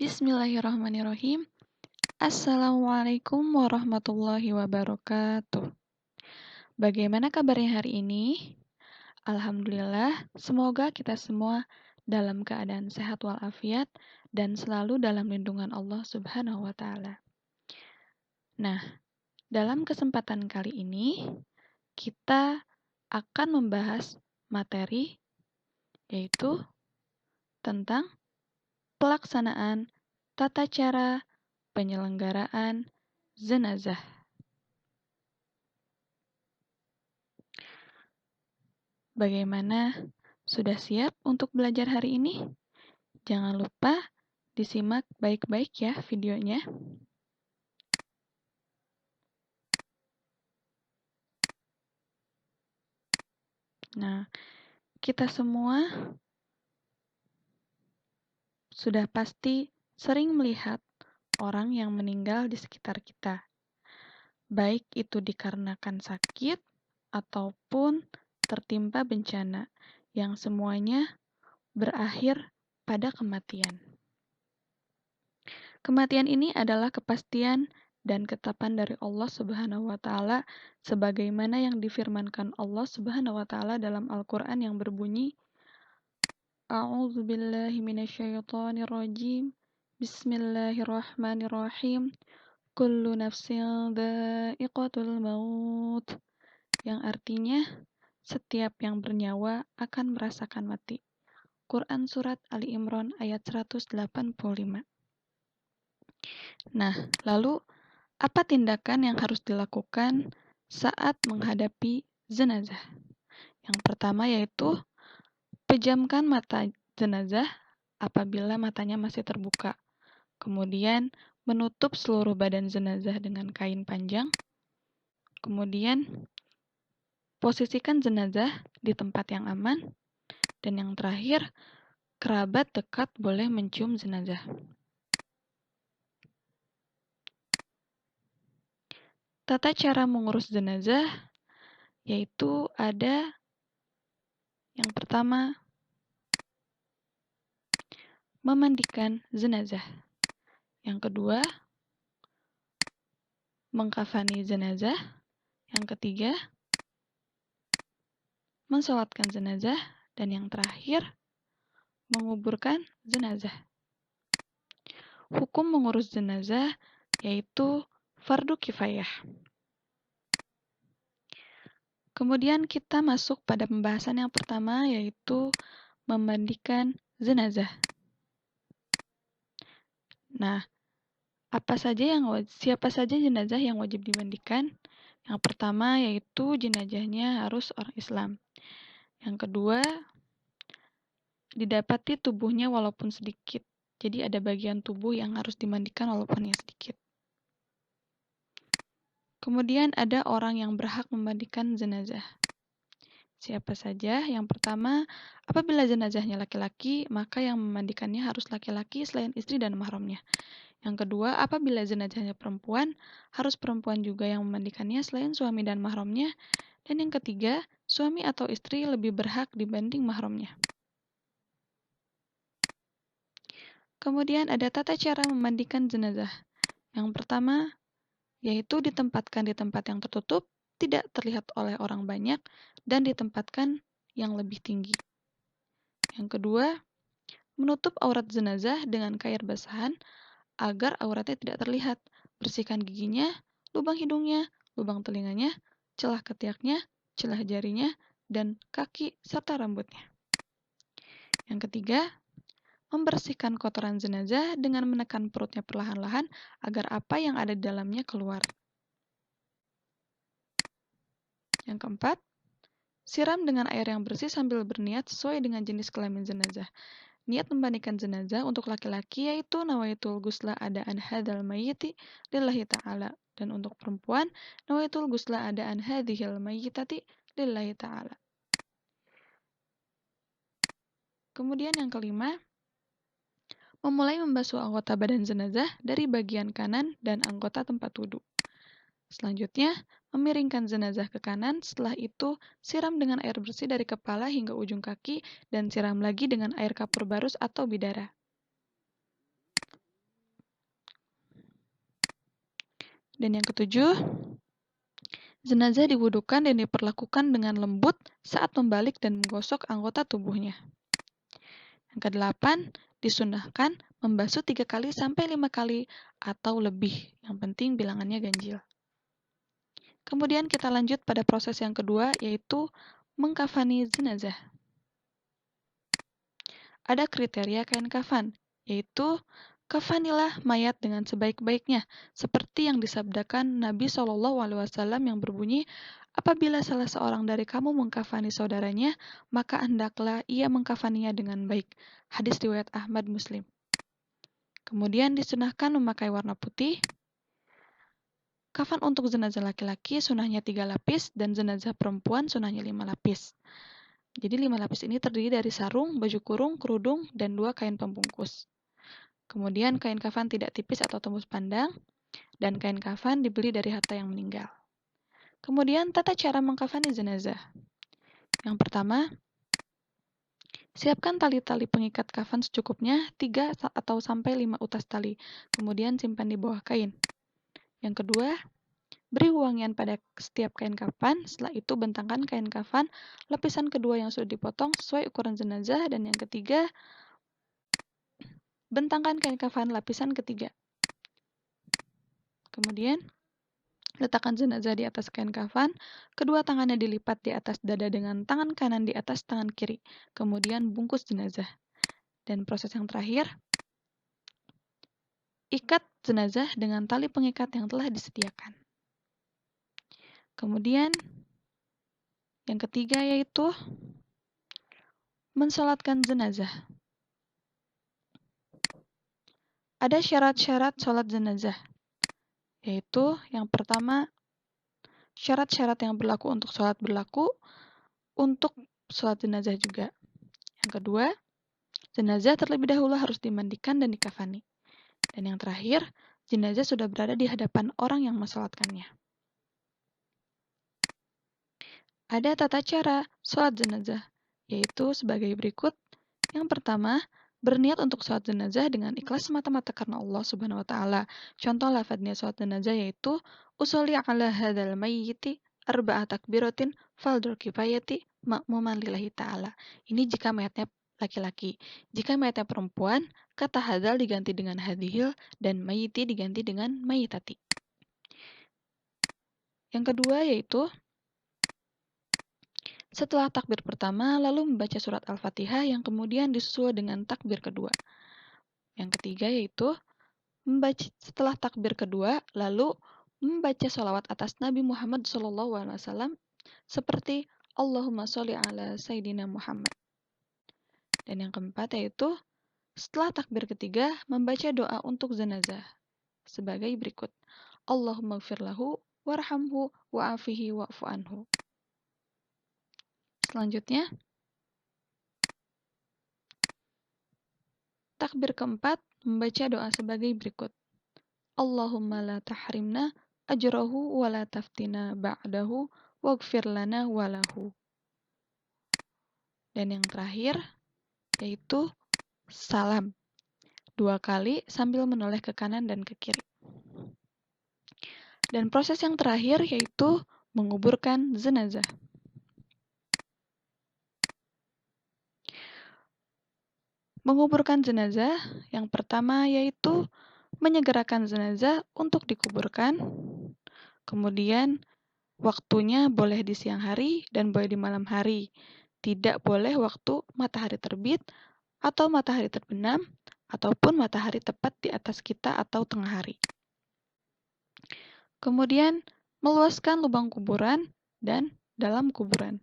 Bismillahirrahmanirrahim. Assalamualaikum warahmatullahi wabarakatuh. Bagaimana kabarnya hari ini? Alhamdulillah, semoga kita semua dalam keadaan sehat walafiat dan selalu dalam lindungan Allah Subhanahu wa Ta'ala. Nah, dalam kesempatan kali ini, kita akan membahas materi yaitu tentang pelaksanaan tata cara penyelenggaraan jenazah. Bagaimana? Sudah siap untuk belajar hari ini? Jangan lupa disimak baik-baik ya videonya. Nah, kita semua sudah pasti sering melihat orang yang meninggal di sekitar kita. Baik itu dikarenakan sakit ataupun tertimpa bencana yang semuanya berakhir pada kematian. Kematian ini adalah kepastian dan ketetapan dari Allah Subhanahu wa Ta'ala, sebagaimana yang difirmankan Allah Subhanahu wa Ta'ala dalam Al-Quran yang berbunyi, A'udzu billahi minasyaitonir rajim. Bismillahirrahmanirrahim. Kullu nafsin dha'iqatul maut. Yang artinya, setiap yang bernyawa akan merasakan mati. Quran Surat Ali Imran ayat 185. Nah, lalu apa tindakan yang harus dilakukan saat menghadapi jenazah? Yang pertama yaitu pejamkan mata jenazah apabila matanya masih terbuka. Kemudian menutup seluruh badan jenazah dengan kain panjang. Kemudian posisikan jenazah di tempat yang aman. Dan yang terakhir, kerabat dekat boleh mencium jenazah. Tata cara mengurus jenazah yaitu ada yang pertama, memandikan jenazah. Yang kedua, mengkafani jenazah. Yang ketiga, mensolatkan jenazah. Dan yang terakhir, menguburkan jenazah. Hukum mengurus jenazah yaitu fardu kifayah. Kemudian kita masuk pada pembahasan yang pertama yaitu memandikan jenazah. Nah, siapa saja jenazah yang wajib dimandikan? Yang pertama yaitu jenazahnya harus orang Islam. Yang kedua, didapati tubuhnya walaupun sedikit. Jadi ada bagian tubuh yang harus dimandikan walaupun yang sedikit. Kemudian ada orang yang berhak memandikan jenazah. Siapa saja? Yang pertama, apabila jenazahnya laki-laki, maka yang memandikannya harus laki-laki selain istri dan mahramnya. Yang kedua, apabila jenazahnya perempuan, harus perempuan juga yang memandikannya selain suami dan mahramnya. Dan yang ketiga, suami atau istri lebih berhak dibanding mahramnya. Kemudian ada tata cara memandikan jenazah. Yang pertama, yaitu ditempatkan di tempat yang tertutup, tidak terlihat oleh orang banyak, dan ditempatkan yang lebih tinggi. Yang kedua, menutup aurat jenazah dengan kain basahan agar auratnya tidak terlihat. Bersihkan giginya, lubang hidungnya, lubang telinganya, celah ketiaknya, celah jarinya, dan kaki serta rambutnya. Yang ketiga, membersihkan kotoran jenazah dengan menekan perutnya perlahan-lahan agar apa yang ada di dalamnya keluar. Yang keempat, siram dengan air yang bersih sambil berniat sesuai dengan jenis kelamin jenazah. Niat memandikan jenazah untuk laki-laki yaitu nawaitul ghusla adaan hadzal mayyiti lillahi ta'ala. Dan untuk perempuan, nawaitul ghusla adaan hadzihil mayyitati lillahi ta'ala. Kemudian yang kelima, memulai membasuh anggota badan jenazah dari bagian kanan dan anggota tempat wudhu. Selanjutnya, memiringkan jenazah ke kanan, setelah itu siram dengan air bersih dari kepala hingga ujung kaki dan siram lagi dengan air kapur barus atau bidara. Dan yang ketujuh, jenazah diwudukan dan diperlakukan dengan lembut saat membalik dan menggosok anggota tubuhnya. Yang kedelapan, disunahkan membasuh 3 kali sampai 5 kali atau lebih. Yang penting bilangannya ganjil. Kemudian kita lanjut pada proses yang kedua, yaitu mengkafani jenazah. Ada kriteria kain kafan, yaitu kafanilah mayat dengan sebaik-baiknya, seperti yang disabdakan Nabi SAW yang berbunyi, apabila salah seorang dari kamu mengkafani saudaranya, maka hendaklah ia mengkafaninya dengan baik. Hadis riwayat Ahmad Muslim. Kemudian disunahkan memakai warna putih. Kafan untuk jenazah laki-laki sunahnya 3 lapis dan jenazah perempuan sunahnya 5 lapis. Jadi 5 lapis ini terdiri dari sarung, baju kurung, kerudung, dan 2 kain pembungkus. Kemudian kain kafan tidak tipis atau tembus pandang, dan kain kafan dibeli dari harta yang meninggal. Kemudian tata cara mengkafani jenazah. Yang pertama, siapkan tali-tali pengikat kafan secukupnya 3 atau sampai 5 utas tali, kemudian simpan di bawah kain. Yang kedua, beri wangian pada setiap kain kafan, setelah itu bentangkan kain kafan lapisan kedua yang sudah dipotong sesuai ukuran jenazah, dan yang ketiga, bentangkan kain kafan lapisan ketiga. Kemudian, letakkan jenazah di atas kain kafan, kedua tangannya dilipat di atas dada dengan tangan kanan di atas tangan kiri, kemudian bungkus jenazah. Dan proses yang terakhir, ikat jenazah dengan tali pengikat yang telah disediakan. Kemudian, yang ketiga yaitu mensolatkan jenazah. Ada syarat-syarat sholat jenazah, yaitu yang pertama, syarat-syarat yang berlaku untuk sholat berlaku untuk sholat jenazah juga. Yang kedua, jenazah terlebih dahulu harus dimandikan dan dikafani. Dan yang terakhir, jenazah sudah berada di hadapan orang yang mensolatkannya. Ada tata cara sholat jenazah, yaitu sebagai berikut. Yang pertama, berniat untuk sholat jenazah dengan ikhlas semata-mata karena Allah Subhanahu wa Ta'ala. Contoh lafadznya sholat jenazah yaitu usolli ala hadzal mayyiti arba'a takbiratin fardhu kifayati ma'muman lillahi ta'ala. Ini jika mayatnya laki-laki. Jika mayatnya perempuan, kata hadzal diganti dengan hadhil dan mayyiti diganti dengan mayyitati. Yang kedua yaitu setelah takbir pertama, lalu membaca surat Al-Fatihah yang kemudian disusul dengan takbir kedua. Yang ketiga yaitu setelah takbir kedua, lalu membaca sholawat atas Nabi Muhammad SAW seperti Allahumma sholli ala Sayyidina Muhammad. Dan yang keempat yaitu setelah takbir ketiga, membaca doa untuk jenazah sebagai berikut. Allahumma gfir lahu warhamhu wa'afihi wa'fu anhu. Selanjutnya, takbir keempat, membaca doa sebagai berikut. Allahumma la tahrimna ajrahu wa la taftina ba'dahu waghfir lana walahu. Dan yang terakhir, yaitu salam. 2 kali sambil menoleh ke kanan dan ke kiri. Dan proses yang terakhir yaitu menguburkan jenazah. Menguburkan jenazah yang pertama yaitu menyegerakan jenazah untuk dikuburkan. Kemudian waktunya boleh di siang hari dan boleh di malam hari. Tidak boleh waktu matahari terbit atau matahari terbenam ataupun matahari tepat di atas kita atau tengah hari. Kemudian meluaskan lubang kuburan dan dalam kuburan.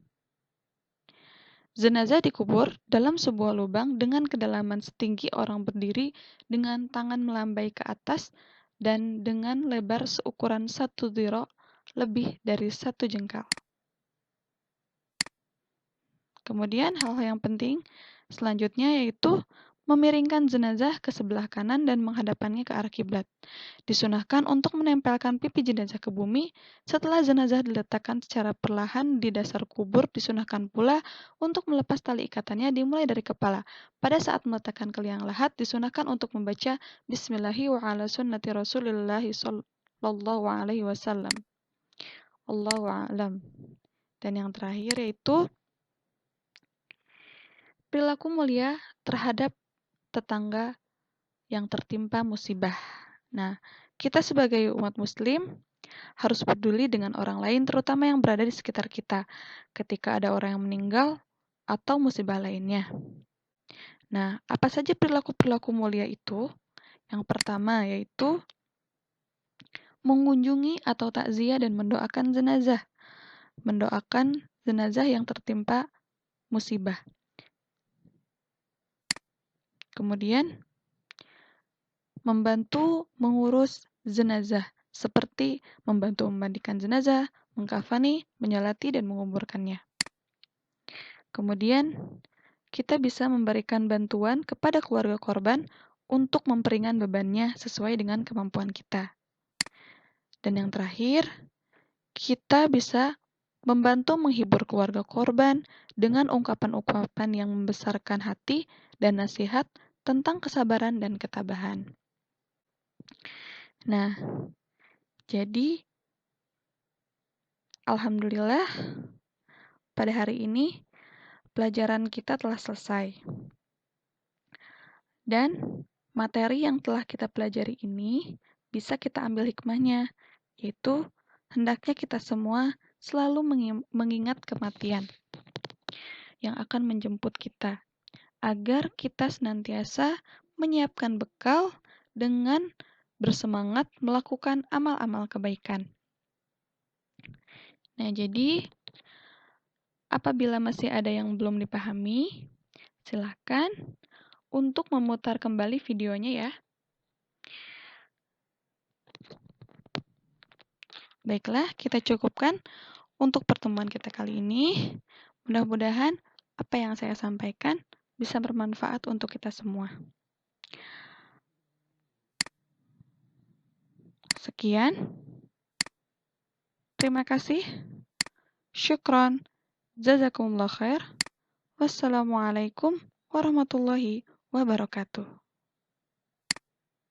Jenazah dikubur dalam sebuah lubang dengan kedalaman setinggi orang berdiri dengan tangan melambai ke atas dan dengan lebar seukuran 1 dhira' lebih dari 1 jengkal. Kemudian hal-hal yang penting selanjutnya yaitu memiringkan jenazah ke sebelah kanan dan menghadapkannya ke arah kiblat. Disunahkan untuk menempelkan pipi jenazah ke bumi. Setelah jenazah diletakkan secara perlahan di dasar kubur, disunahkan pula untuk melepas tali ikatannya dimulai dari kepala. Pada saat meletakkan ke liang lahat, disunahkan untuk membaca Bismillahi wa ala sunnati Rasulillahi Shallallahu alaihi wasallam. Allahu a'lam. Dan yang terakhir yaitu perilaku mulia terhadap tetangga yang tertimpa musibah. Nah, kita sebagai umat muslim harus peduli dengan orang lain, terutama yang berada di sekitar kita, ketika ada orang yang meninggal atau musibah lainnya. Nah, apa saja perilaku-perilaku mulia itu? Yang pertama yaitu mengunjungi atau takziah dan mendoakan jenazah. Mendoakan jenazah yang tertimpa musibah. Kemudian, membantu mengurus jenazah, seperti membantu memandikan jenazah, mengkafani, menyolati, dan menguburkannya. Kemudian, kita bisa memberikan bantuan kepada keluarga korban untuk memperingan bebannya sesuai dengan kemampuan kita. Dan yang terakhir, kita bisa membantu menghibur keluarga korban dengan ungkapan-ungkapan yang membesarkan hati dan nasihat tentang kesabaran dan ketabahan. Nah, jadi alhamdulillah pada hari ini pelajaran kita telah selesai. Dan materi yang telah kita pelajari ini bisa kita ambil hikmahnya, yaitu hendaknya kita semua selalu mengingat kematian yang akan menjemput kita, agar kita senantiasa menyiapkan bekal dengan bersemangat melakukan amal-amal kebaikan. Nah, jadi apabila masih ada yang belum dipahami, silakan untuk memutar kembali videonya ya. Baiklah, kita cukupkan untuk pertemuan kita kali ini. Mudah-mudahan apa yang saya sampaikan bisa bermanfaat untuk kita semua. Sekian. Terima kasih. Syukron. Jazakumullah khair. Wassalamualaikum warahmatullahi wabarakatuh.